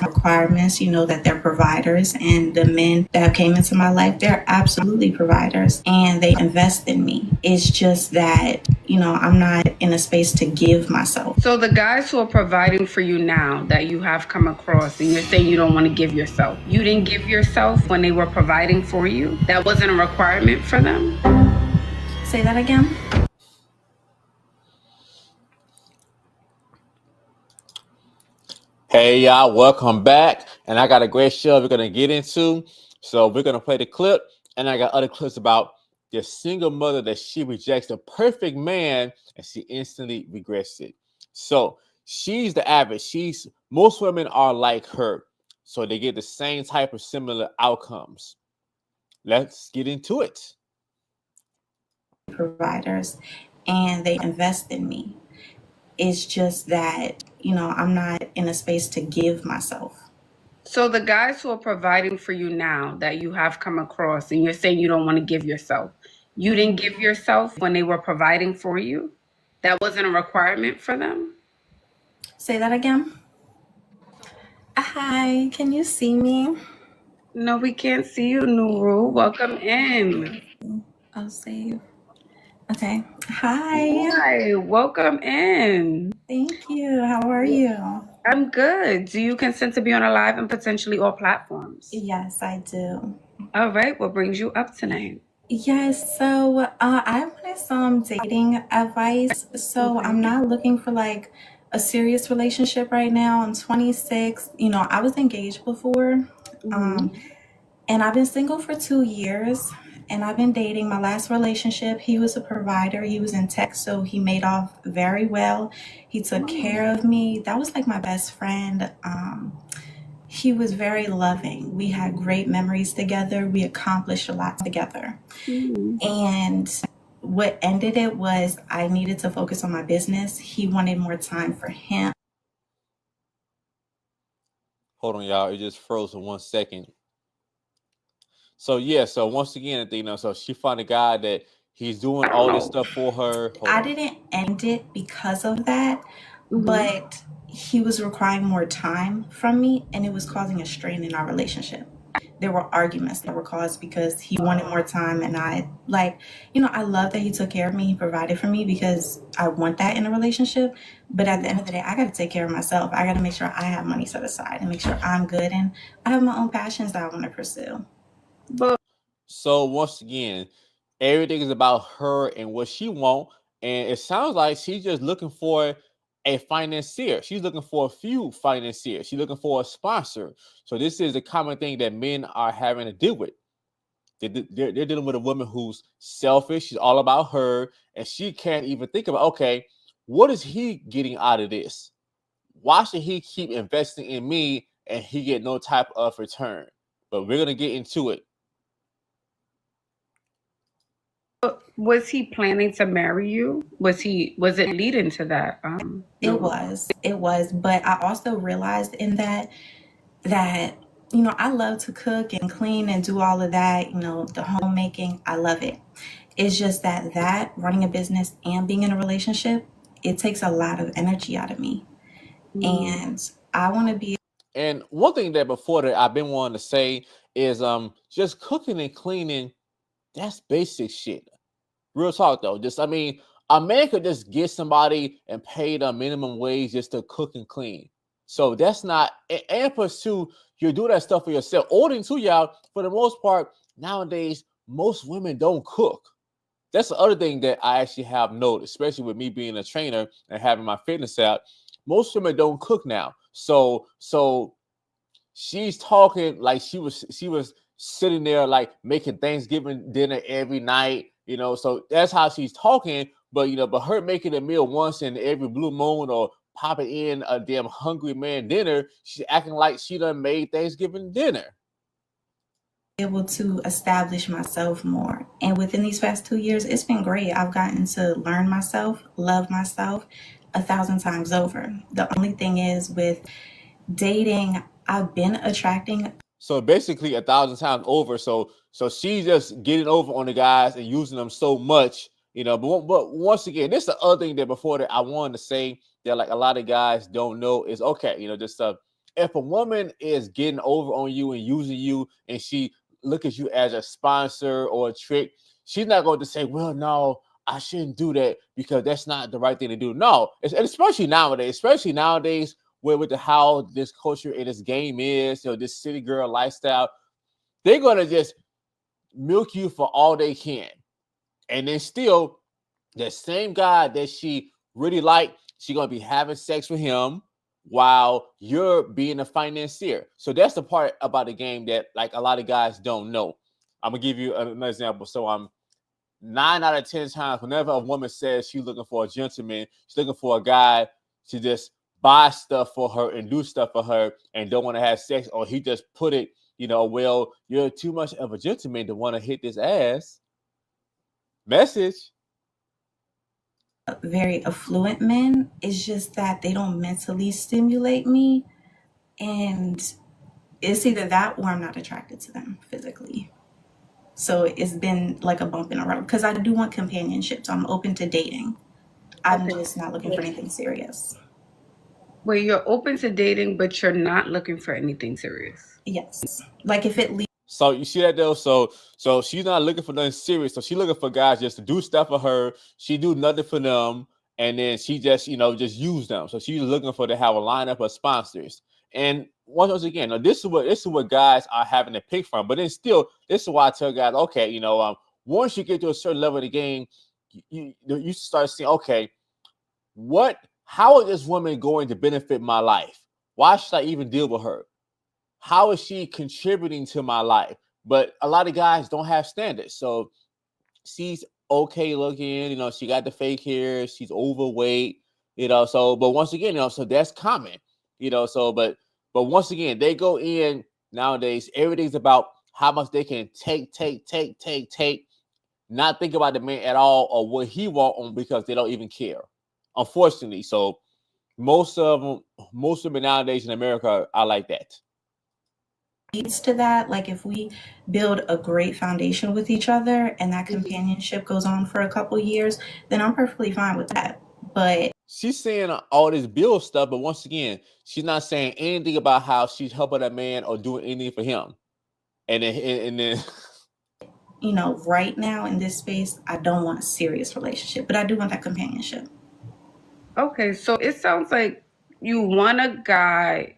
requirements, that they're providers. And the men that came into my life, they're absolutely providers and they invest in me. It's just that, I'm not in a space to give myself. So the guys who are providing for you now that you have come across and you're saying you don't want to give yourself, you didn't give yourself when they were providing for you? That wasn't a requirement for them? Say that again. Hey y'all, welcome back. And I got a great show we're gonna get into. So we're gonna play the clip, and I got other clips about the single mother that she rejects the perfect man and she instantly regrets it. So she's the average. Most women are like her, so they get the same type of similar outcomes. Let's get into it. Providers and they invest in me. It's just that, I'm not in a space to give myself. So the guys who are providing for you now that you have come across and you're saying you don't want to give yourself, you didn't give yourself when they were providing for you? That wasn't a requirement for them? Say that again. Hi, can you see me? No, we can't see you, Nuru. Welcome in. I'll save. Okay. Hi. Hi, welcome in. Thank you. How are you? I'm good. Do you consent to be on a live and potentially all platforms? Yes, I do. All right. What brings you up tonight? Yes, so I wanted some dating advice. So Okay. I'm not looking for like a serious relationship right now. I'm 26. I was engaged before. And I've been single for 2 years. And I've been dating. My last relationship, he was a provider. He was in tech, so he made off very well. He took care of me. That was like my best friend. He was very loving. We had great memories together. We accomplished a lot together. And what ended it was I needed to focus on my business. He wanted more time for him. Hold on, y'all. It just froze in 1 second. So yeah, so once again, so she found a guy that he's doing all this stuff for her. I didn't end it because of that, but he was requiring more time from me and it was causing a strain in our relationship. There were arguments that were caused because he wanted more time and I love that he took care of me, he provided for me because I want that in a relationship. But at the end of the day, I gotta take care of myself. I gotta make sure I have money set aside and make sure I'm good and I have my own passions that I want to pursue. So once again, everything is about her and what she wants, and it sounds like she's just looking for a financier. She's looking for a few financiers. She's looking for a sponsor. So this is a common thing that men are having to deal with. They're dealing with a woman who's selfish. She's all about her, and she can't even think about, okay, what is he getting out of this? Why should he keep investing in me and he get no type of return? But we're gonna get into it. Was he planning to marry you? Was it leading to that? It was, but I also realized in that I love to cook and clean and do all of that, the homemaking. I love it. It's just that running a business and being in a relationship, it takes a lot of energy out of me. And I want to be. And one thing that before that I've been wanting to say is just cooking and cleaning, that's basic shit. Real talk though. A man could just get somebody and pay the minimum wage just to cook and clean. So that's not, and pursue, you do that stuff for yourself. Ordering to y'all, for the most part, nowadays, most women don't cook. That's the other thing that I actually have noticed, especially with me being a trainer and having my fitness out. Most women don't cook now. So she's talking like she was sitting there like making Thanksgiving dinner every night, so that's how she's talking. But her making a meal once in every blue moon or popping in a damn hungry man dinner, she's acting like she done made Thanksgiving dinner. Able to establish myself more. And within these past 2 years, it's been great. I've gotten to learn myself, love myself 1,000 times over. The only thing is with dating, I've been attracting. So basically 1,000 times over. So she's just getting over on the guys and using them so much, but once again, this is the other thing that before that I wanted to say that like a lot of guys don't know is okay, just if a woman is getting over on you and using you, and she look at you as a sponsor or a trick, she's not going to say, well, no, I shouldn't do that because that's not the right thing to do. No, and especially nowadays, where with how this culture and this game is, this city girl lifestyle, they're going to just milk you for all they can. And then still, the same guy that she really liked, she's going to be having sex with him while you're being a financier. So that's the part about the game that like a lot of guys don't know. I'm going to give you an example. So 9 out of 10 times, whenever a woman says she's looking for a gentleman, she's looking for a guy to just buy stuff for her and do stuff for her and don't want to have sex, or he just put it, well, you're too much of a gentleman to want to hit this ass. Message. Very affluent men. It's just that they don't mentally stimulate me, and it's either that or I'm not attracted to them physically. So it's been like a bump in the road because I do want companionship. So I'm open to dating. I'm just not looking for anything serious. Well, you're open to dating, but you're not looking for anything serious. Yes. Like if it leads. So you see that though? So she's not looking for nothing serious. So she's looking for guys just to do stuff for her. She do nothing for them. And then she just, just use them. So she's looking for to have a lineup of sponsors. And once again, this is what guys are having to pick from. But then still, this is why I tell guys, okay, once you get to a certain level of the game, you start seeing, okay, how is this woman going to benefit my life? Why should I even deal with her? How is she contributing to my life? But a lot of guys don't have standards. So she's okay looking, she got the fake hair, she's overweight, but once again, so that's common, but once again, they go in nowadays, everything's about how much they can take, not think about the man at all or what he want because they don't even care, unfortunately. So most women nowadays in America are like that. Leads to that, like if we build a great foundation with each other and that companionship goes on for a couple years, then I'm perfectly fine with that. But she's saying all this bill stuff, but once again, she's not saying anything about how she's helping that man or doing anything for him. And then right now in this space, I don't want a serious relationship, but I do want that companionship. Okay, so it sounds like you want a guy.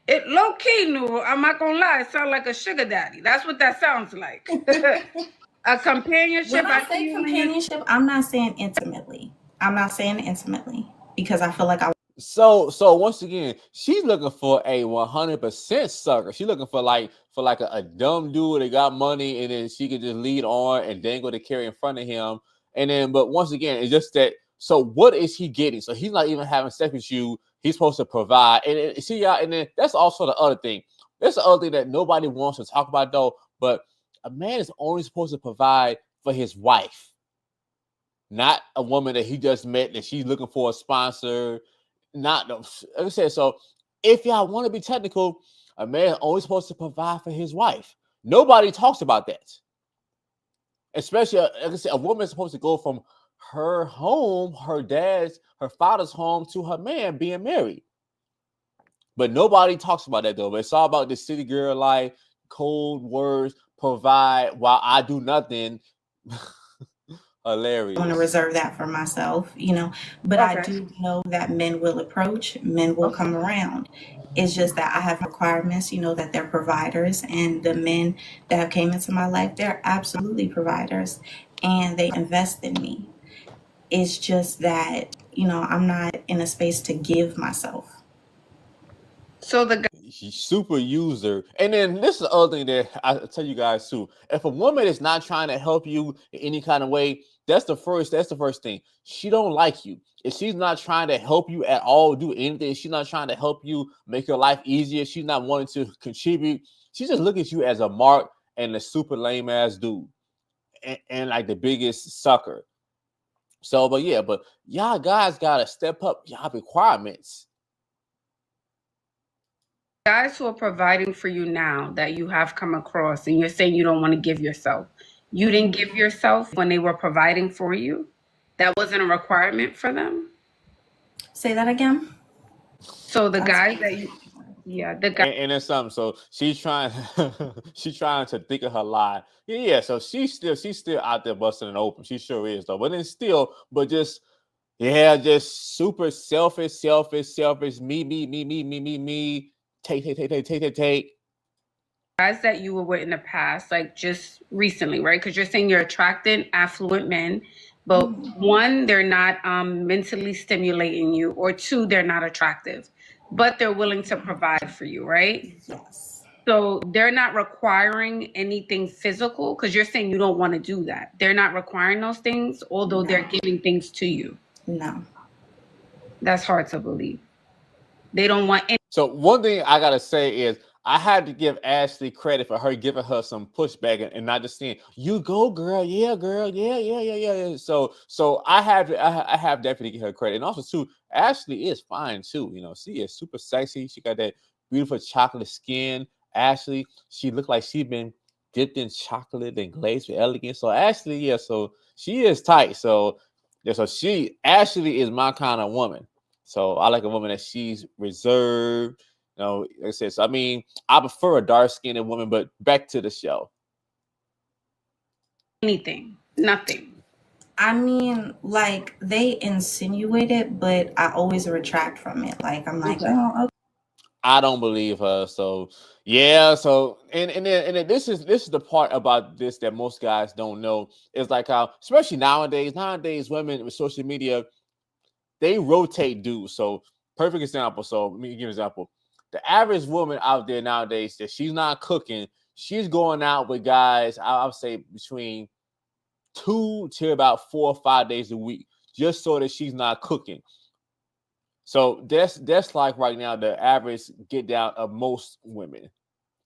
It low key, Nuru, I'm not gonna lie, it sounds like a sugar daddy. That's what that sounds like. A companionship. When I say companionship, I'm not saying intimately. Because I feel like So once again, she's looking for a 100% sucker. She's looking for like a dumb dude that got money, and then she can just lead on and dangle the carry in front of him. And then, but once again, it's just that. So what is he getting? So he's not even having sex with you. He's supposed to provide. And see, y'all, and then that's also the other thing. That's the other thing that nobody wants to talk about, though. But a man is only supposed to provide for his wife, not a woman that he just met that she's looking for a sponsor. Like I said, so if y'all want to be technical, a man only supposed to provide for his wife. Nobody talks about that. Especially, like I said, a woman is supposed to go from her home, her father's home, to her man being married. But nobody talks about that, though. But it's all about the city girl life, cold words, provide while I do nothing. Hilarious. I want to reserve that for myself, but okay. I do know that men will approach, men will come around. It's just that I have requirements, that they're providers, and the men that have came into my life, they're absolutely providers, and they invest in me. It's just that, I'm not in a space to give myself. So the super user. And then this is the other thing that I tell you guys too. If a woman is not trying to help you in any kind of way, that's the first thing. She don't like you. If she's not trying to help you at all, do anything, she's not trying to help you make your life easier, she's not wanting to contribute, she just look at you as a mark and a super lame ass dude and like the biggest sucker. So, but y'all guys gotta step up y'all requirements. Guys who are providing for you now that you have come across, and you're saying you don't want to give yourself. You didn't give yourself when they were providing for you? That wasn't a requirement for them? Say that again. So the guys that you... Yeah, the guy. And then something. So she's trying, she's trying to think of her lie. Yeah. So she's still out there busting it open. She sure is though. But then still, but just yeah, just super selfish. Me. Take. Guys that you were with in the past, like just recently, right? Because you're saying you're attracting affluent men, but one, they're not mentally stimulating you, or two, they're not attractive, but they're willing to provide for you, right? Yes. So they're not requiring anything physical, because you're saying you don't want to do that. They're not requiring those things, although they're giving things to you. No. That's hard to believe. They don't want any. So one thing I gotta say is I had to give Ashley credit for her giving her some pushback and not just saying, "You go, girl, yeah, girl, yeah." So I have definitely give her credit, and also too, Ashley is fine too. You know, she is super sexy. She got that beautiful chocolate skin. Ashley, she looked like she'd been dipped in chocolate and glazed with elegance. So Ashley, yeah, so she is tight. So yeah, so Ashley is my kind of woman. So I like a woman that she's reserved. You know, like I said, so I mean, I prefer a dark-skinned woman, but back to the show. Anything, nothing. I mean, like they insinuate it, but I always retract from it. Like I'm like, oh, okay. I don't believe her. So yeah. So and then this is the part about this that most guys don't know is like how, especially nowadays, women with social media, they rotate dudes. So perfect example. So let me give you an example. The average woman out there nowadays that she's not cooking, she's going out with guys, I would say between 2 to about 4 or 5 days a week, just so that she's not cooking. So that's like right now the average get down of most women,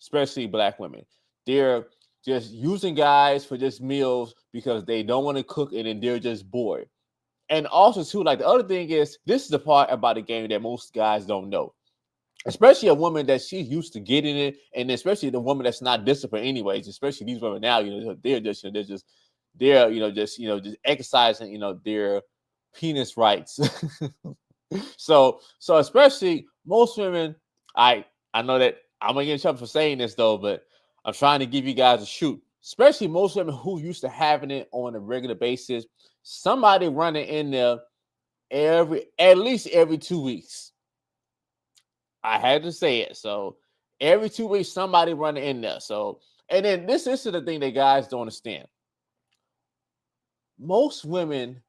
especially black women. They're just using guys for just meals because they don't want to cook and then they're just bored. And also too, like the other thing is, this is the part about the game that most guys don't know. Especially a woman that she's used to getting it, and especially the woman that's not disciplined anyways, especially these women now, you know, they're just exercising, their penis rights. So especially most women, I know that I'm gonna get in trouble for saying this though, but I'm trying to give you guys a shoot. Especially most women who used to having it on a regular basis, somebody running in there at least every 2 weeks. I had to say it. So every 2 weeks, somebody running in there. So, and then this is the thing that guys don't understand. Most women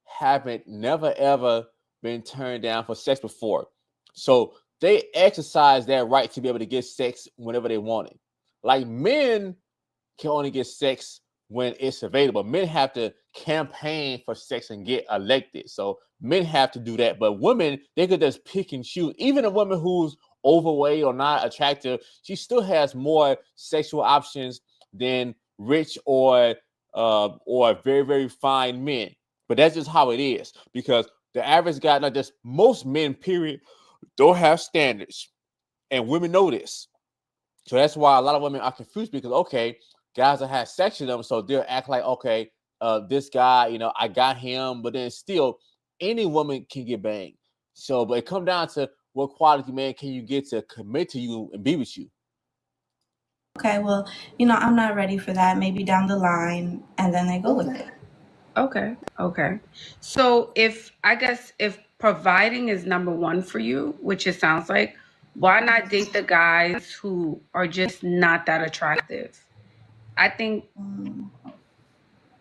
haven't never ever been turned down for sex before. So they exercise that right to be able to get sex whenever they want it. Like men can only get sex when it's available. Men have to campaign for sex and get elected. So men have to do that. But women, they could just pick and choose. Even a woman who's overweight or not attractive, she still has more sexual options than rich or very, very fine men. But that's just how it is, because the average guy, not just most men, period, don't have standards. And women know this. So that's why a lot of women are confused, because, okay, guys that have sex with them, so they'll act like, okay, this guy, I got him, but then still, any woman can get banged. So, but it comes down to what quality man can you get to commit to you and be with you. Okay, well, I'm not ready for that. Maybe down the line, and then they go with it. Okay. So if providing is number one for you, which it sounds like, why not date the guys who are just not that attractive? I think,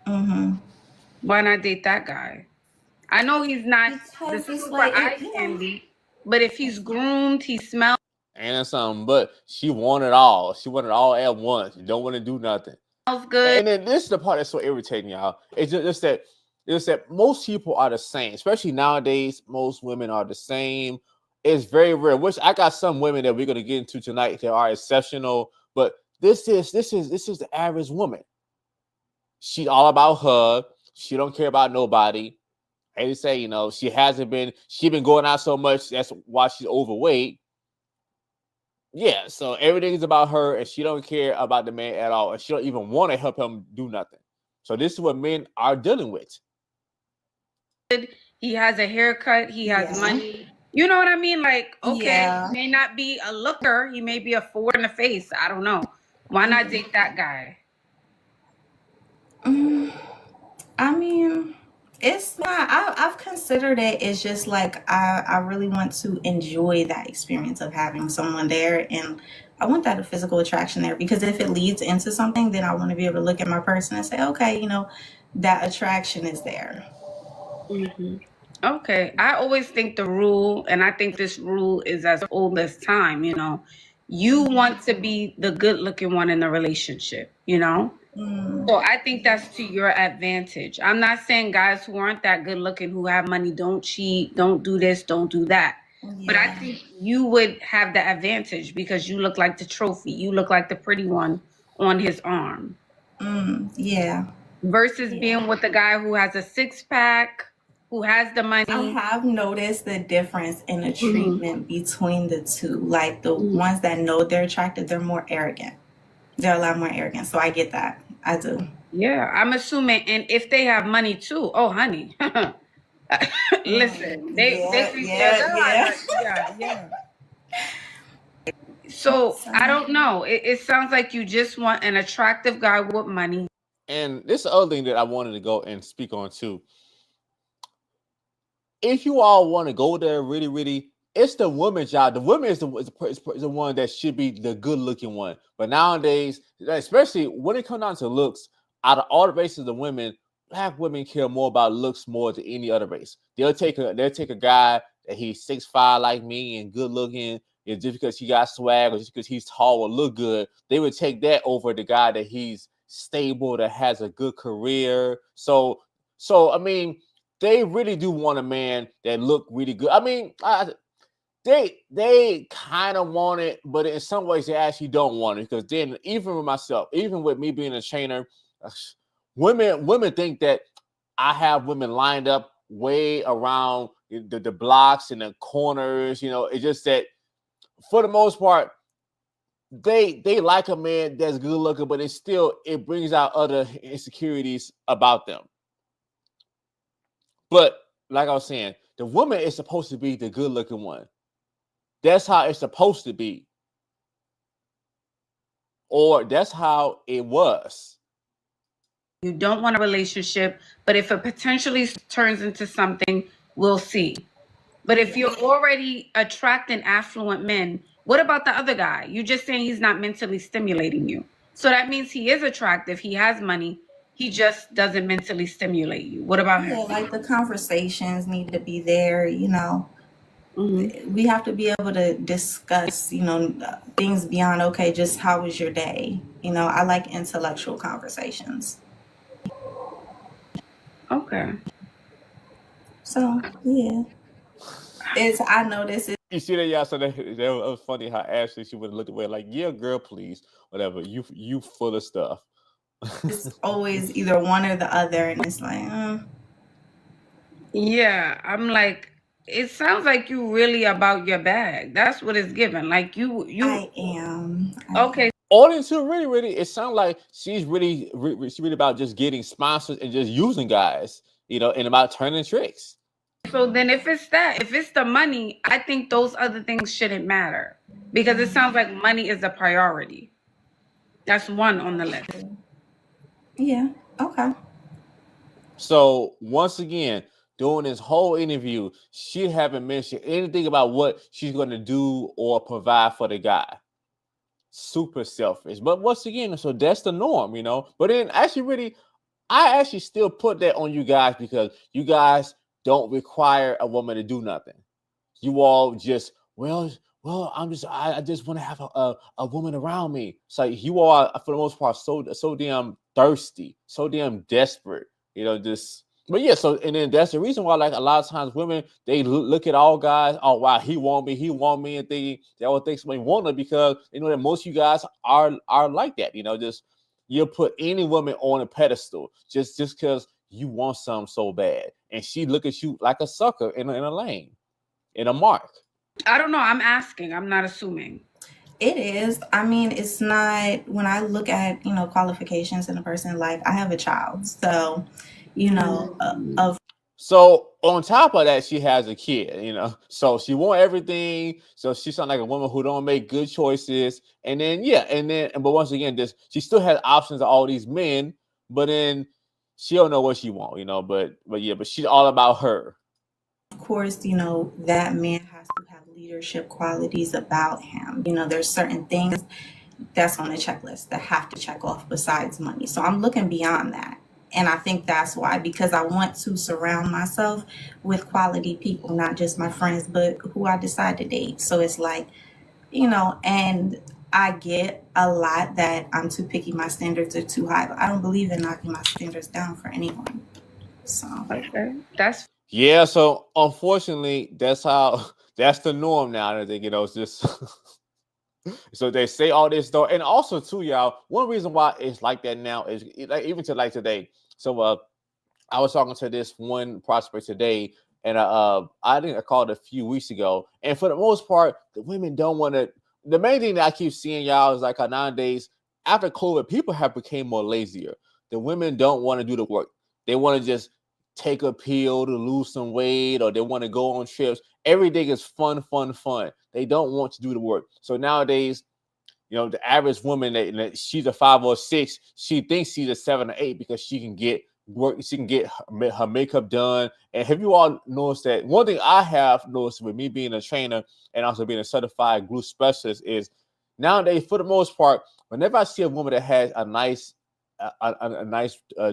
why not date that guy? I know he's not the super eye candy, but if he's groomed, he smells. And something, but she wanted all. She wanted all at once. You don't want to do nothing. Smells good. And then this is the part that's so irritating, y'all. It's just that most people are the same, especially nowadays. Most women are the same. It's very rare. Which I got some women that we're gonna get into tonight that are exceptional, but this is the average woman. She's all about her. She don't care about nobody. And they say, she been going out so much, that's why she's overweight. Yeah, so everything is about her, and she don't care about the man at all, and she don't even want to help him do nothing. So this is what men are dealing with. He has a haircut. He has money. You know what I mean? Like, okay, Yeah. he may not be a looker. He may be a 4 in the face. I don't know. Why not date that guy? Mm, I mean, it's not. I've considered it. It's just like I really want to enjoy that experience of having someone there, and I want that physical attraction there because if it leads into something, then I want to be able to look at my person and say, okay, that attraction is there. Mhm. Okay. I always think the rule, and I think this rule is as old as time, you want to be the good looking one in the relationship. Mm, So I think that's to your advantage. I'm not saying guys who aren't that good looking, who have money, don't cheat, don't do this, don't do that. But I yeah. think you would have the advantage because you look like the trophy. You look like the pretty one on his arm Yeah. versus Yeah. being with a guy who has a six pack, who has the I money. have noticed the difference in the Mhm. treatment between the two. Like the Mhm. ones that know they're attractive, they're more arrogant. They're a lot more arrogant. So I get that. I do. Yeah, I'm assuming, and if they have money too, oh honey, listen, they Yeah, think they're yeah, yeah. God. Yeah, yeah. So So, I don't know. It sounds like you just want an attractive guy with money. And this is the other thing that I wanted to go and speak on too. If you all want to go there, really, really, it's the woman's job. The woman is the one that should be the good looking one. But nowadays, especially when it comes down to looks, out of all the races of women, black women care more about looks more than any other race. They'll take a guy that he's 6'5" like me and good looking, and just because he got swag or just because he's tall or look good, they would take that over the guy that he's stable, that has a good career. So I mean, they really do want a man that look really good. I mean, they kind of want it, but in some ways they actually don't want it because then even with myself, even with me being a trainer, women think that I have women lined up way around the blocks and the corners. It's just that for the most part, they like a man that's good looking, but it brings out other insecurities about them. But like I was saying, the woman is supposed to be the good looking one. That's how it's supposed to be. Or that's how it was. You don't want a relationship, but if it potentially turns into something, we'll see. But if you're already attracting affluent men, what about the other guy? You're just saying he's not mentally stimulating you. So that means he is attractive, he has money, he just doesn't mentally stimulate you. What about yeah, him? like the conversations need to be there. Hmm. We have to be able to discuss things beyond, okay, just how was your day? I like intellectual conversations. Okay. So, yeah. I notice You see that, y'all? So that was funny how Ashley, she would have looked away like, yeah, girl, please, whatever. You full of stuff. it's always either one or the other, and it's like, Yeah, I'm like, it sounds like you really about your bag. That's what it's given. Like you I am. okay. Audience who really, really, it sounds like she's she's really about just getting sponsors and just using guys, and about turning tricks. So then if it's the money, I think those other things shouldn't matter because it sounds like money is a priority. That's one on the list. Yeah. Okay. So once again, during this whole interview, she haven't mentioned anything about what she's going to do or provide for the guy. Super selfish. But once again, so that's the norm. But then I actually still put that on you guys because you guys don't require a woman to do nothing. You all just, well, I just want to have a woman around me. It's like you all are, for the most part, so damn thirsty, so damn desperate. Just. But yeah, so and then that's the reason why, like a lot of times, women they look at all guys. Oh wow, he want me, and they all think somebody want her because that most of you guys are like that. Just you'll put any woman on a pedestal just because you want something so bad, and she look at you like a sucker in a lane, in a mark. I don't know. I'm asking. I'm not assuming. It is. I mean, it's not when I look at qualifications in a person, like I have a child. So, of So on top of that, she has a kid, So she want everything. So she sounds like a woman who don't make good choices. And then but once again, she still has options of all these men, but then she don't know what she want, But she's all about her. Of course, that man has to have leadership qualities about him. There's certain things that's on the checklist that have to check off besides money. So I'm looking beyond that. And I think that's why, because I want to surround myself with quality people, not just my friends, but who I decide to date. So it's like, and I get a lot that I'm too picky, my standards are too high, but I don't believe in knocking my standards down for anyone. So Okay. Yeah, so unfortunately, that's the norm now. That it's just so they say all this though, and also too, y'all. One reason why it's like that now is like even to like today. So I was talking to this one prospect today, and I think I called a few weeks ago, and for the most part, the women don't want to. The main thing that I keep seeing, y'all, is like nowadays after COVID, people have become more lazier. The women don't want to do the work. They want to just take a pill to lose some weight, or they want to go on trips. Everything is fun. They don't want to do the work. So nowadays, the average woman that she's a 5 or 6, she thinks she's a 7 or 8 because she can get work, she can get her makeup done. And have you all noticed that? One thing I have noticed with me being a trainer and also being a certified glue specialist is nowadays, for the most part, whenever I see a woman that has a nice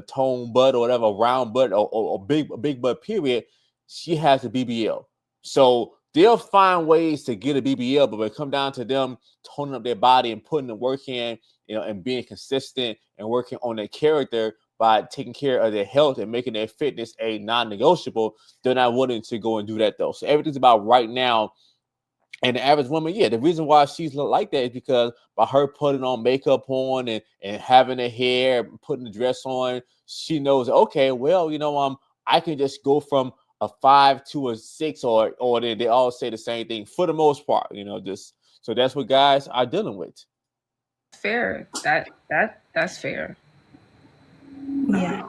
tone butt or whatever, round butt or big butt period, she has a BBL. So they'll find ways to get a BBL, but when it comes down to them toning up their body and putting the work in, and being consistent and working on their character by taking care of their health and making their fitness a non-negotiable, they're not willing to go and do that though. So everything's about right now. And the average woman, the reason why she's like that is because by her putting on makeup on and having her hair, putting the dress on, she knows, okay, well, I can just go from a 5 to a 6, or they all say the same thing for the most part, just so that's what guys are dealing with. Fair. That's fair. Yeah.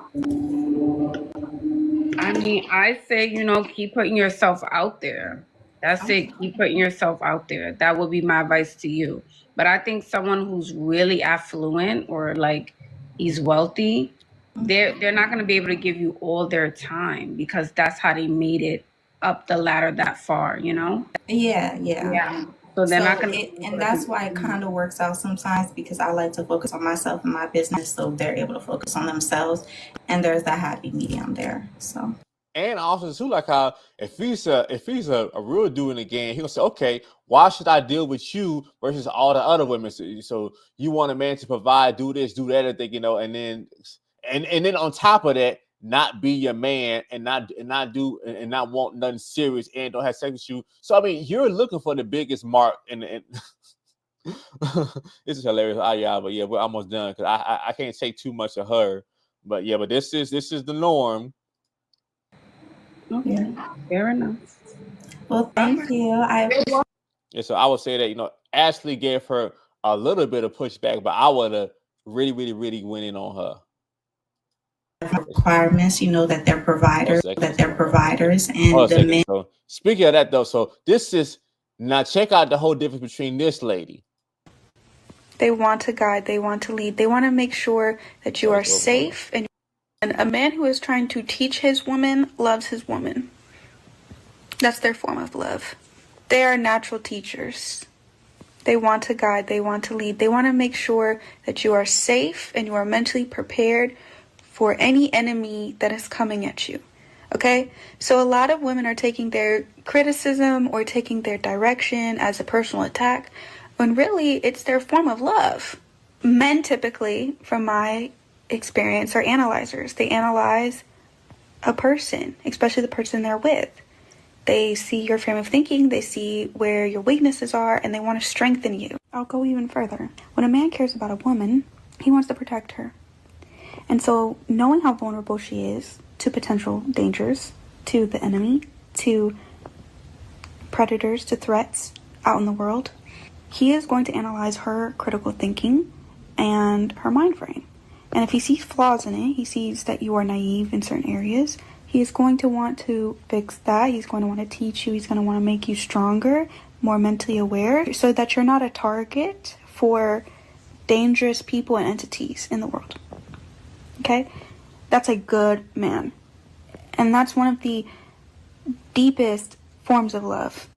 I mean, I say, keep putting yourself out there. That's it. Keep putting yourself out there. That would be my advice to you. But I think someone who's really affluent or like he's wealthy, they're not going to be able to give you all their time because that's how they made it up the ladder that far, Yeah. So they're not going to. And that's why it kind of works out sometimes, because I like to focus on myself and my business, so they're able to focus on themselves, and there's that happy medium there. So. And also too, like how if he's a real dude in the game, he'll say, okay, why should I deal with you versus all the other women? So you want a man to provide, do this, do that, and then on top of that, not be your man and not want nothing serious and don't have sex with you. So I mean, you're looking for the biggest mark, and this is hilarious. But we're almost done because I can't take too much of her. But this is the norm. Okay, fair enough. Well, thank you. So I would say that Ashley gave her a little bit of pushback, but I would have really, really, really went in on her requirements. That they're providers, and the men. So speaking of that, though, so this is now check out the whole difference between this lady. They want to guide. They want to lead. They want to make sure that you are safe and. And a man who is trying to teach his woman loves his woman. That's their form of love. They are natural teachers. They want to guide. They want to lead. They want to make sure that you are safe and you are mentally prepared for any enemy that is coming at you. Okay? So a lot of women are taking their criticism or taking their direction as a personal attack, when really it's their form of love. Men typically, from my experience, are analyzers. They analyze a person, especially the person they're with. They see your frame of thinking, they see where your weaknesses are, and they want to strengthen you. I'll go even further. When a man cares about a woman, he wants to protect her. And so knowing how vulnerable she is to potential dangers, to the enemy, to predators, to threats out in the world, he is going to analyze her critical thinking and her mind frame. And if he sees flaws in it, he sees that you are naive in certain areas, He's going to want to fix that. He's going to want to teach you. He's going to want to make you stronger, more mentally aware, so that you're not a target for dangerous people and entities in the world. Okay? That's a good man. And that's one of the deepest forms of love.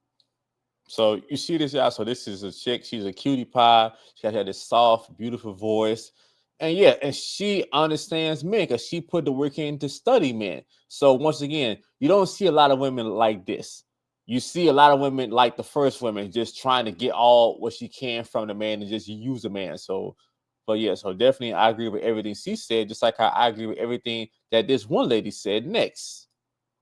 So you see this, y'all. So this is a chick. She's a cutie pie. She got this soft, beautiful voice. And yeah, and she understands men because she put the work in to study men. So once again, you don't see a lot of women like this. You see a lot of women like the first woman, just trying to get all what she can from the man and just use a man. So, but yeah, so definitely I agree with everything she said, just like I agree with everything that this one lady said next.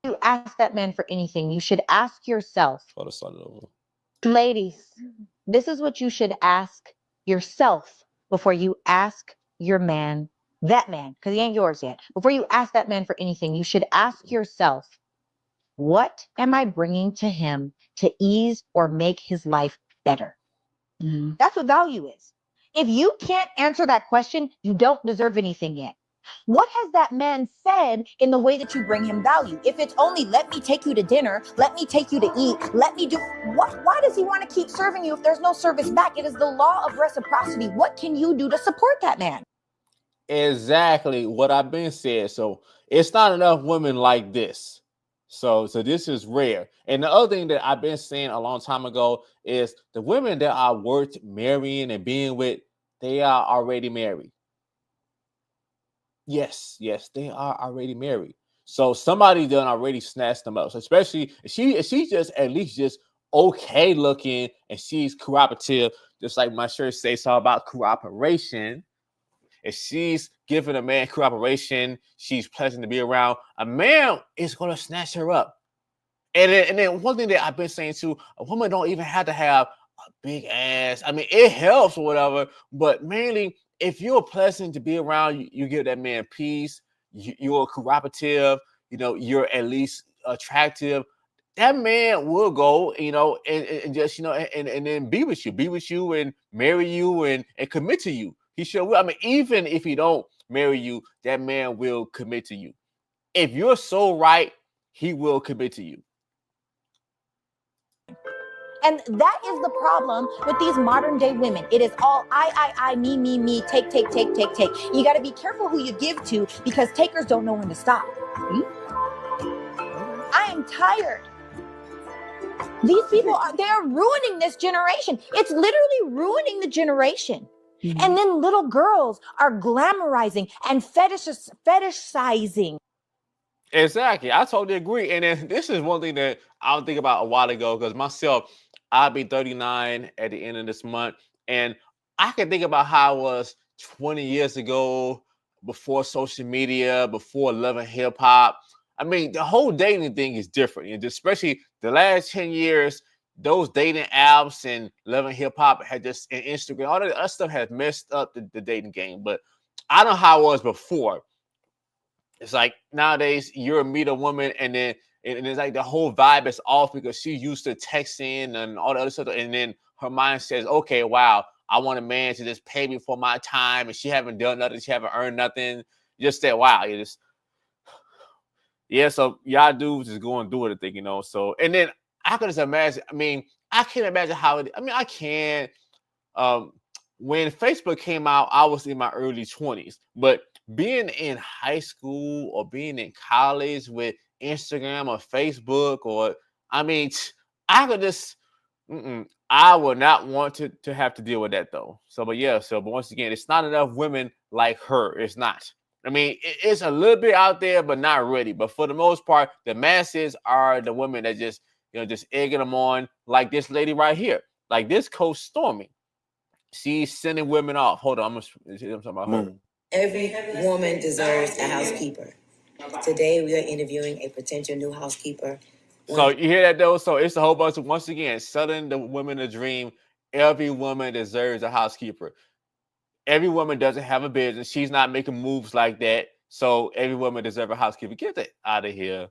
You ask that man for anything, you should ask yourself, Hold on, start it over. ladies, this is what you should ask yourself before you ask your man, that man, because he ain't yours yet. Before you ask that man for anything, you should ask yourself, what am I bringing to him to ease or make his life better? That's what value is. If you can't answer that question, you don't deserve anything yet. What has that man said in the way that you bring him value? If it's only, let me take you to dinner, let me take you to eat, let me do, why does he want to keep serving you if there's no service back? It is the law of reciprocity. What can you do to support that man? Exactly what I've been said. So it's not enough women like this. So this is rare. And the other thing that I've been saying a long time ago is the women that are worth marrying and being with, they are already married. Yes, they are already married. So somebody done already snatched them up. So especially if she's just at least just okay looking and she's cooperative, just like my shirt says, it's all about cooperation. If she's giving a man cooperation, she's pleasant to be around, a man is going to snatch her up. And then one thing that I've been saying too, a woman don't even have to have a big ass. I mean, it helps or whatever, but mainly if you're pleasant to be around, you give that man peace, you're cooperative, you're at least attractive, that man will go, and just, and then be with you and marry you and commit to you. He sure will. I mean, even if he don't marry you, that man will commit to you. If you're so right, he will commit to you. And that is the problem with these modern day women. It is all I, me, take. You got to be careful who you give to, because takers don't know when to stop. I am tired. These people they're ruining this generation. It's literally ruining the generation. And then little girls are glamorizing and fetishizing. Exactly. I totally agree. And then this is one thing that I was thinking about a while ago, because myself, I'll be 39 at the end of this month. And I can think about how I was 20 years ago, before social media, before Love and Hip Hop. I mean, the whole dating thing is different. And especially the last 10 years, those dating apps and Love and Hip Hop had just, and Instagram, all that other stuff has messed up the dating game. But I know how it was before. It's like nowadays you'll meet a woman and then it's like the whole vibe is off because she's used to texting and all the other stuff. And then her mind says, okay, wow, I want a man to just pay me for my time. And she haven't done nothing. She haven't earned nothing. Just that, wow. So y'all dudes is going through it, I think, So, and then I can just imagine, I can't imagine how I can. When Facebook came out, I was in my early 20s, but being in high school or being in college with Instagram or Facebook, I could just, I would not want to have to deal with that though. But once again, it's not enough women like her. It's not. It's a little bit out there, but not really. But for the most part, the masses are the women that just egging them on, like this lady right here, like this Coach Stormy. She's sending women off. Hold on, I'm talking about her. Every woman deserves a housekeeper. Today we are interviewing a potential new housekeeper. So you hear that though? So it's a whole bunch of, once again, selling the women a dream. Every woman deserves a housekeeper. Every woman doesn't have a business. She's not making moves like that. So every woman deserves a housekeeper. Get that out of here.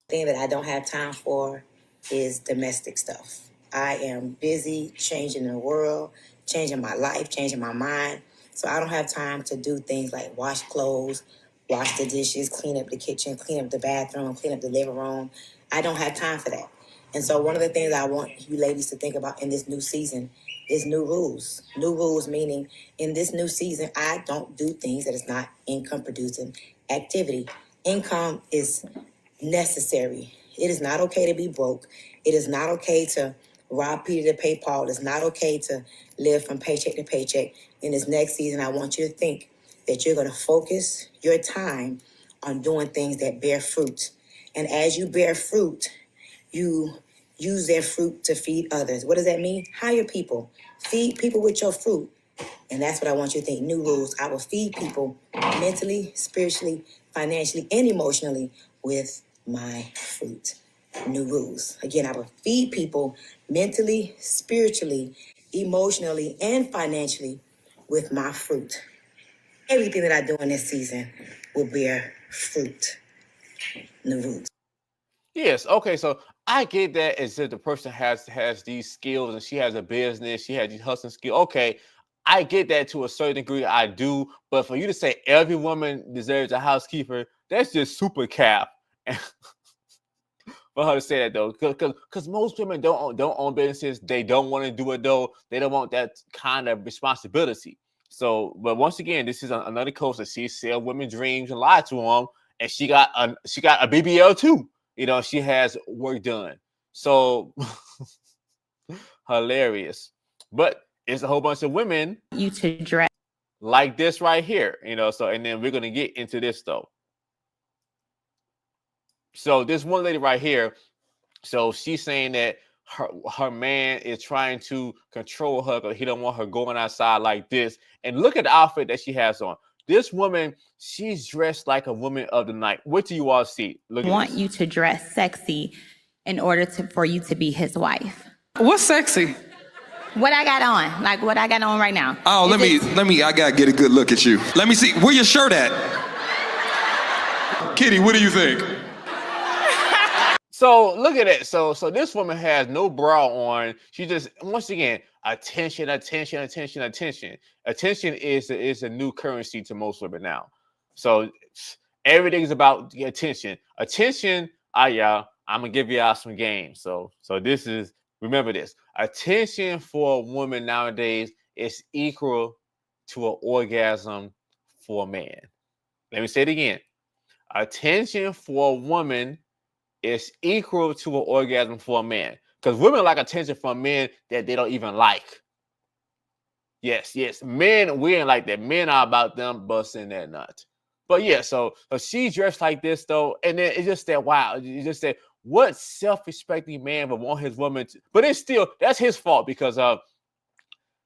The thing that I don't have time for is domestic stuff. I am busy changing the world, changing my life, changing my mind. So I don't have time to do things like wash clothes, wash the dishes, clean up the kitchen, clean up the bathroom, clean up the living room. I don't have time for that. And so one of the things I want you ladies to think about in this new season is new rules. New rules meaning in this new season, I don't do things that is not income producing activity. Income is necessary. It is not okay to be broke. It is not okay to rob Peter to pay Paul. It's not okay to live from paycheck to paycheck. In this next season, I want you to think that you're going to focus your time on doing things that bear fruit. And as you bear fruit, you use their fruit to feed others. What does that mean? Hire people. Feed people with your fruit. And that's what I want you to think. New rules. I will feed people mentally, spiritually, financially, and emotionally with my fruit. New rules. Again, I will feed people mentally, spiritually, emotionally, and financially with my fruit. Everything that I do in this season will bear fruit. New rules. Yes. Okay. So I get that as if the person has these skills and she has a business, she has these hustling skills. Okay, I get that to a certain degree. I do, but for you to say every woman deserves a housekeeper, that's just super cap. For her to say that though, because most women don't own businesses. They don't want to do it though. They don't want that kind of responsibility. So, but once again, this is another coach that she sell women dreams and lied to them, and she got a BBL too. You know, she has work done. So hilarious. But it's a whole bunch of women You to dress. like this right here. You know, so and then we're gonna get into this though. So this one lady right here, so she's saying that her man is trying to control her because he don't want her going outside like this. And look at the outfit that she has on. This woman, she's dressed like a woman of the night. What do you all see? Look at Want this. you to dress sexy in order for you to be his wife. What's sexy? What I got on, like what I got on right now. Oh, let me, I gotta get a good look at you. Let me see, where your shirt at? Kitty, what do you think? So look at it. So this woman has no bra on. She just, once again, attention. Attention is a new currency to most women now. So everything's about the attention. Yeah, I'm gonna give y'all some games. So this is, remember this. Attention for a woman nowadays is equal to an orgasm for a man. Let me say it again. Attention for a woman is equal to an orgasm for a man. Because women like attention from men that they don't even like. Yes. Men, we ain't like that. Men are about them busting their nut. But yeah, so she's dressed like this though. And then it's just that, wow. You just said, what self-respecting man would want his woman to, but it's still, that's his fault because a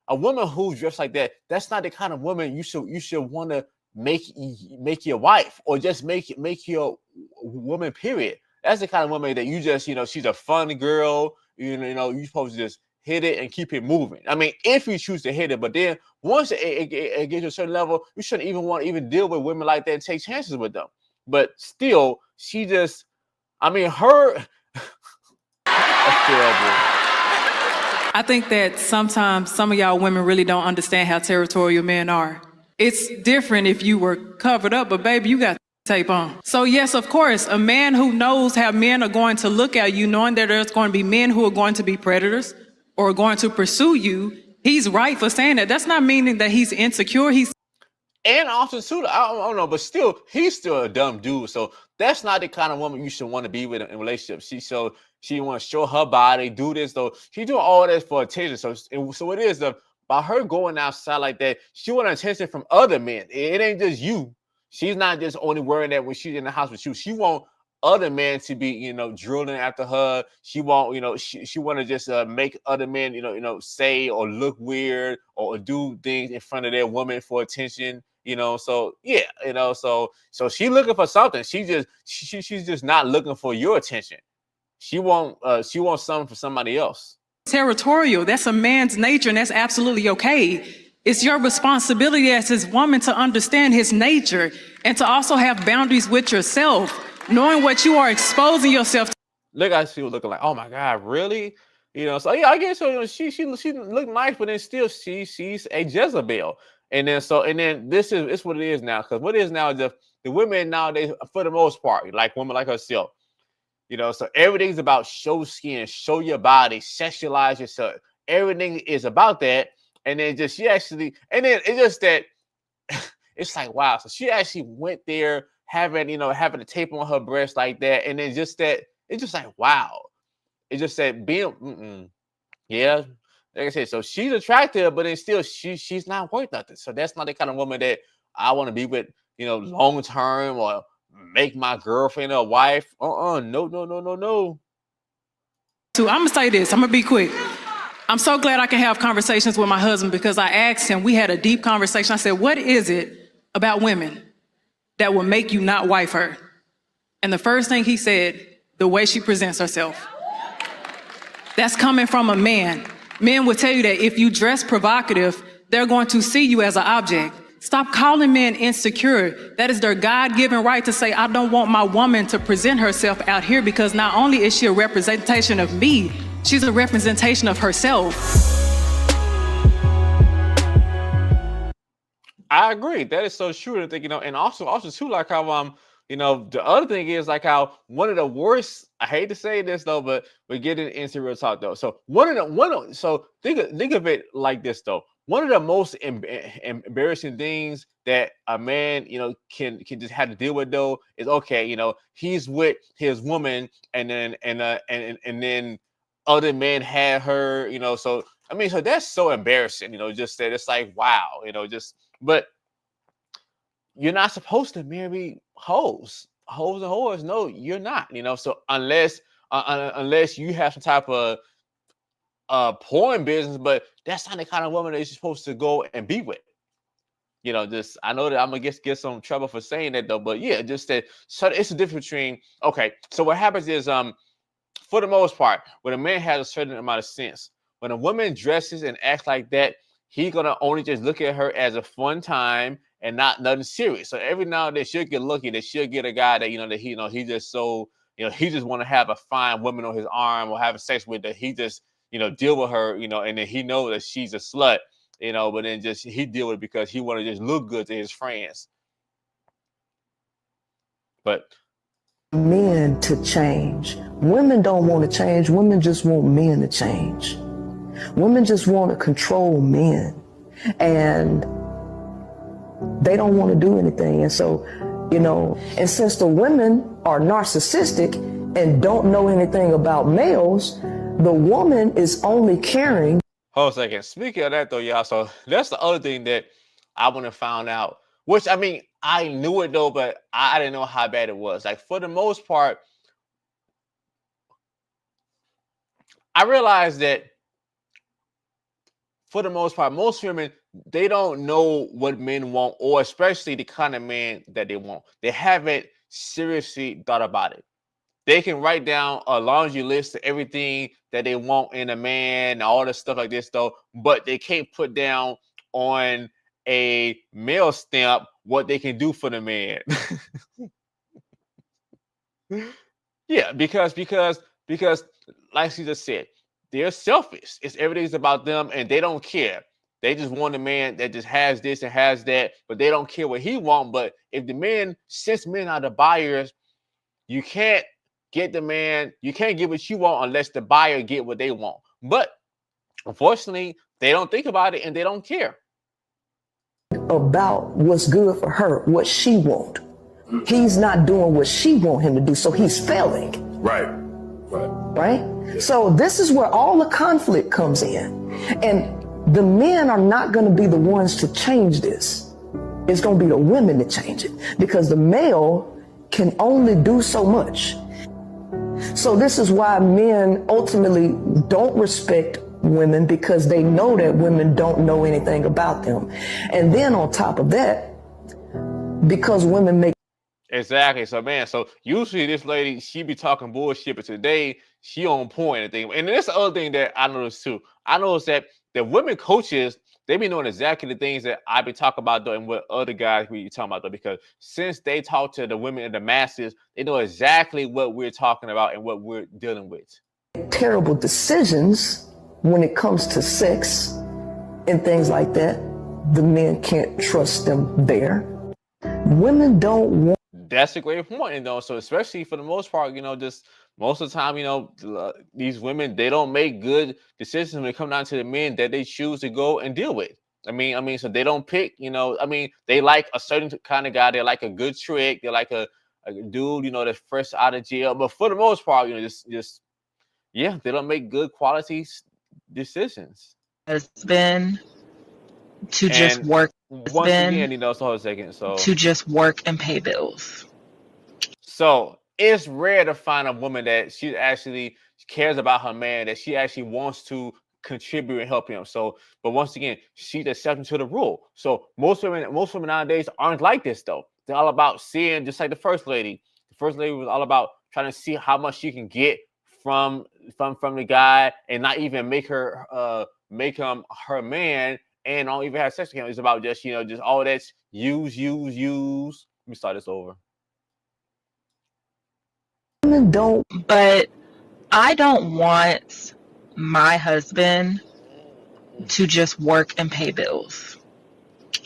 woman who's dressed like that, that's not the kind of woman you should want to make your wife or just make your woman, period. That's the kind of woman that you just, she's a fun girl. You know, you're supposed to just hit it and keep it moving. I mean, if you choose to hit it, but then once it gets to a certain level, you shouldn't even want to even deal with women like that and take chances with them. But still, she just, I mean, her. That's terrible. I think that sometimes some of y'all women really don't understand how territorial men are. It's different if you were covered up, but baby, you got tape on. So yes, of course, a man who knows how men are going to look at you, knowing that there's going to be men who are going to be predators or going to pursue you, he's right for saying that. That's not meaning that he's insecure. And also, too, I don't know, but still, he's still a dumb dude. So that's not the kind of woman you should want to be with in a relationship. She wants to show her body, do this, though. She's doing all this for attention. So it is by her going outside like that, she wants attention from other men. It ain't just you. She's not just only worrying that when she's in the house with you. She want other men to be, drilling after her. She want, she want to just make other men, say or look weird or do things in front of their woman for attention. So yeah, so she looking for something. She's just not looking for your attention. She wants something for somebody else. Territorial. That's a man's nature, and that's absolutely okay. It's your responsibility as his woman to understand his nature and to also have boundaries with yourself, knowing what you are exposing yourself to. Look, I see her looking like, oh my God, really? So yeah, I guess so. She looked nice, but then still she's a Jezebel. And then this is what it is now. Because what it is now is the the women nowadays, for the most part, like women like herself, so everything's about show skin, show your body, sexualize yourself. Everything is about that. And then it's just that it's like, wow. So she actually went there having a tape on her breast like that. And then just that, it's just like, wow. It's just that yeah, like I said, so she's attractive, but then still she's not worth nothing. So that's not the kind of woman that I want to be with, long term or make my girlfriend or wife. No. So I'm gonna say this. I'm gonna be quick. I'm so glad I can have conversations with my husband because I asked him. We had a deep conversation. I said, "What is it about women that will make you not wife her?" And the first thing he said, the way she presents herself. That's coming from a man. Men will tell you that if you dress provocative, they're going to see you as an object. Stop calling men insecure. That is their God-given right to say, I don't want my woman to present herself out here because not only is she a representation of me, she's a representation of herself. I agree. That is so true. I think, and also too, like how the other thing is like how one of the worst, I hate to say this though, but we're getting into real talk though. So think of it like this though. One of the most embarrassing things that a man, can just have to deal with though is he's with his woman and then other men had her, so that's so embarrassing, just that it's like, wow, but you're not supposed to marry hoes and whores. No, you're not, so unless you have some type of porn business, but that's not the kind of woman that you're supposed to go and be with. I know that I'm gonna get some trouble for saying that though, but yeah, just that. So it's the difference between, okay, so what happens is for the most part, when a man has a certain amount of sense, when a woman dresses and acts like that, he's gonna only just look at her as a fun time and not nothing serious. So every now and then she'll get lucky that she'll get a guy that he just so he just want to have a fine woman on his arm or having sex with that he just deal with her, and then he knows that she's a slut, but then just he deal with it because he want to just look good to his friends. But men to change. Women don't want to change. Women just want men to change. Women just want to control men, and they don't want to do anything. And so, and since the women are narcissistic and don't know anything about males, the woman is only caring. Hold a second. Speaking of that though, y'all, so that's the other thing that I want to find out, which I knew it though, but I didn't know how bad it was. Like for the most part, I realized that for the most part, most women, they don't know what men want, or especially the kind of man that they want. They haven't seriously thought about it. They can write down a laundry list of everything that they want in a man, all this stuff like this though, but they can't put down on a mail stamp what they can do for the man. Yeah, because like she just said, they're selfish. Everything's about them and they don't care. They just want a man that just has this and has that, but they don't care what he wants. But if the man, since men are the buyers, you can't get the man, you can't get what you want unless the buyer get what they want. But unfortunately, they don't think about it and they don't care about what's good for her, what she want. He's not doing what she want him to do, so he's failing. Right. So this is where all the conflict comes in. And the men are not going to be the ones to change this. It's going to be the women to change it, because the male can only do so much. So this is why men ultimately don't respect women, because they know that women don't know anything about them. And then on top of that, because women make... Exactly. So man, so usually this lady, she be talking bullshit, but today she on point and thing. And that's the other thing that I noticed too. I noticed that the women coaches, they be knowing exactly the things that I be talking about though, and what other guys we talking about though, because since they talk to the women and the masses, they know exactly what we're talking about and what we're dealing with. Terrible decisions when it comes to sex and things like that. The men can't trust them there. Women don't want that's a great point, you know. So especially for the most part, you know, just most of the time, you know, these women, they don't make good decisions when it comes down to the men that they choose to go and deal with. I mean, so they don't pick, you know. I mean, they like a certain kind of guy. They like a good trick. They like a dude, you know, that's fresh out of jail. But for the most part, you know, just yeah, they don't make good quality decisions. Husband to just And work. once again, you know, so hold a second. So To just work and pay bills. So it's rare to find a woman that she actually cares about her man, that she actually wants to contribute and help him. So, but once again, she's the exception to the rule. So most women nowadays aren't like this though. They're all about seeing, just like the first lady. The first lady was all about trying to see how much she can get from the guy and not even make him her man and don't even have sex with him. It's about just, you know, just all that's use. Let me start this over. But I don't want my husband to just work and pay bills.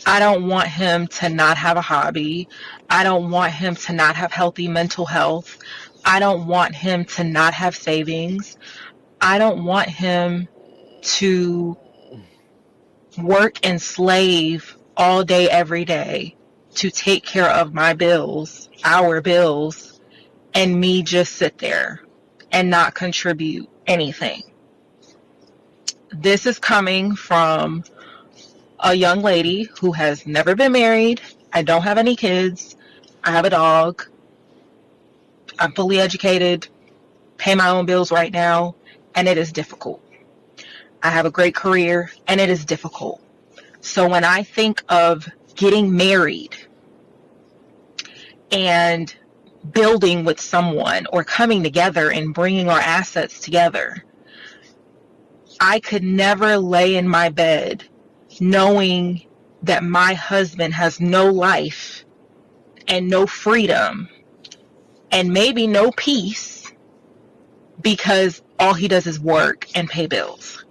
I don't want him to not have a hobby. I don't want him to not have healthy mental health. I don't want him to not have savings. I don't want him to work and slave all day, every day to take care of my bills, our bills, and me just sit there and not contribute anything. This is coming from a young lady who has never been married. I don't have any kids. I have a dog. I'm fully educated, pay my own bills right now, and it is difficult. I have a great career, and it is difficult. So when I think of getting married and building with someone or coming together and bringing our assets together, I could never lay in my bed knowing that my husband has no life and no freedom and maybe no peace because all he does is work and pay bills.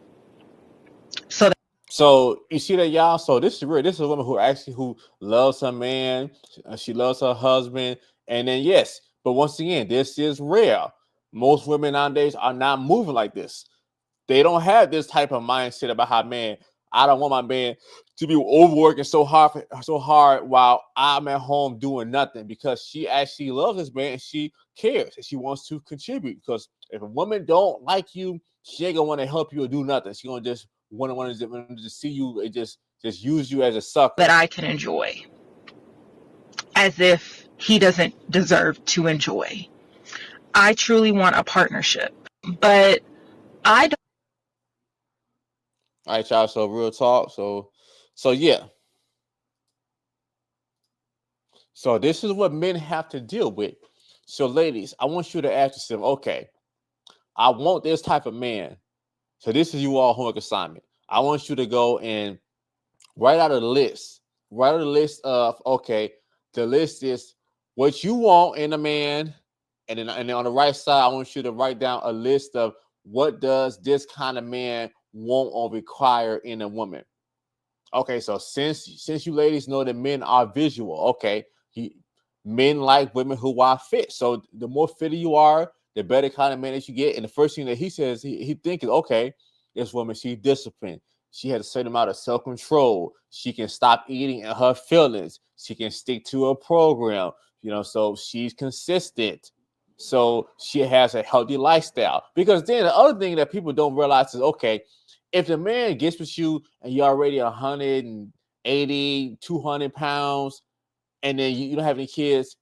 So you see that, y'all. So this is real. This is a woman who loves her man. She loves her husband. And then yes, but once again, this is rare. Most women nowadays are not moving like this. They don't have this type of mindset about how, man, I don't want my man to be overworking so hard while I'm at home doing nothing, because she actually loves this man and she cares and she wants to contribute. Because if a woman don't like you, she ain't gonna want to help you or do nothing. She gonna just want to see you and just use you as a sucker that I can enjoy, as if he doesn't deserve to enjoy. I truly want a partnership, but I don't. All right, y'all. So real talk. So yeah. So this is what men have to deal with. So ladies, I want you to ask yourself, okay, I want this type of man. So this is you all homework assignment. I want you to go and write out a list. Write out a list of, okay, the list is what you want in a man. And then on the right side, I want you to write down a list of what does this kind of man want or require in a woman. Okay, so since you ladies know that men are visual, okay, men like women who are fit. So the more fitter you are, the better kind of man that you get. And the first thing that he says, he thinks is, okay, this woman, she's disciplined. She has a certain amount of self-control. She can stop eating in her feelings. She can stick to a program, you know, so she's consistent. So she has a healthy lifestyle. Because then the other thing that people don't realize is, okay, if the man gets with you and you're already 180, 200 pounds, and then you don't have any kids,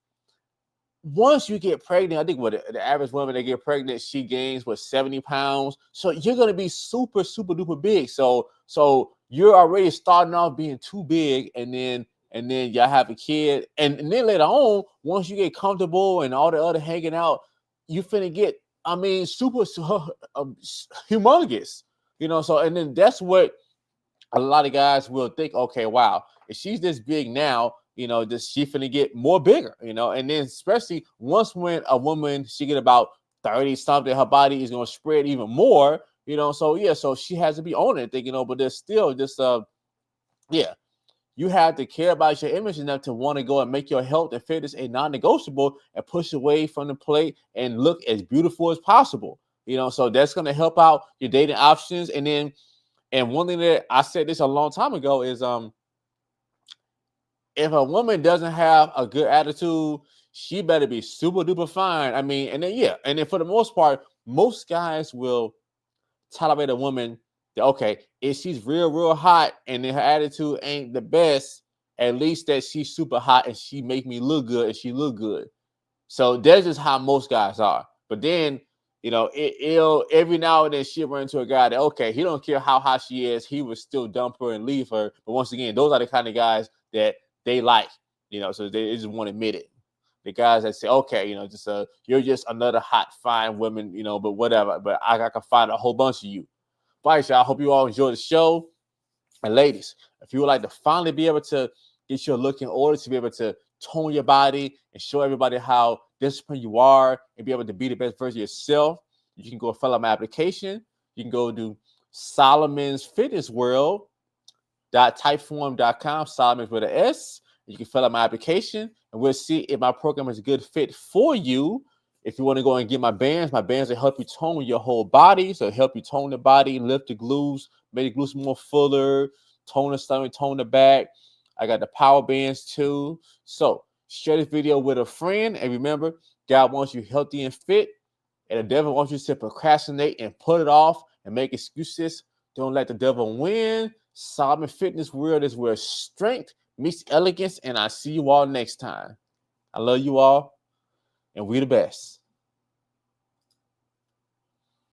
once you get pregnant, I think what the average woman that get pregnant, she gains 70 pounds. So you're gonna be super, super duper big. So you're already starting off being too big, and then y'all have a kid, and then later on, once you get comfortable and all the other hanging out, you finna get, I mean, super humongous, you know. So and then that's what a lot of guys will think. Okay, wow, if she's this big now, you know, just she finna get more bigger, you know. And then especially once when a woman, she get about 30 something, her body is gonna spread even more, you know. So yeah, so she has to be on it, you know. But there's still just yeah, you have to care about your image enough to want to go and make your health and fitness a non-negotiable and push away from the plate and look as beautiful as possible. So that's going to help out your dating options. And one thing that I said this a long time ago is if a woman doesn't have a good attitude, she better be super duper fine. I mean, and then for the most part, most guys will tolerate a woman that, okay, if she's real hot and then her attitude ain't the best, at least that she's super hot and she make me look good and she look good. So that's just how most guys are. But then, it'll every now and then she'll run into a guy that, okay, he don't care how hot she is, he would still dump her and leave her. But once again, those are the kind of guys that they like, so they just want to admit it. The guys that say, okay, you're just another hot, fine woman, but whatever. But I can find a whole bunch of you. Bye, y'all. I hope you all enjoy the show. And ladies, if you would like to finally be able to get your look in order, to be able to tone your body and show everybody how disciplined you are and be able to be the best version of yourself, you can go fill out my application. You can go to Solomon'sFitnessWorld.typeform.com, Solomon's with an S. You can fill out my application, and we'll see if my program is a good fit for you. If you want to go and get my bands will help you tone your whole body. So help you tone the body, lift the glutes, make the glutes more fuller, tone the stomach, tone the back. I got the power bands too. So share this video with a friend. And remember, God wants you healthy and fit. And the devil wants you to procrastinate and put it off and make excuses. Don't let the devil win. Solomon Fitness World is where strength meets elegance. And I see you all next time. I love you all. And we the best.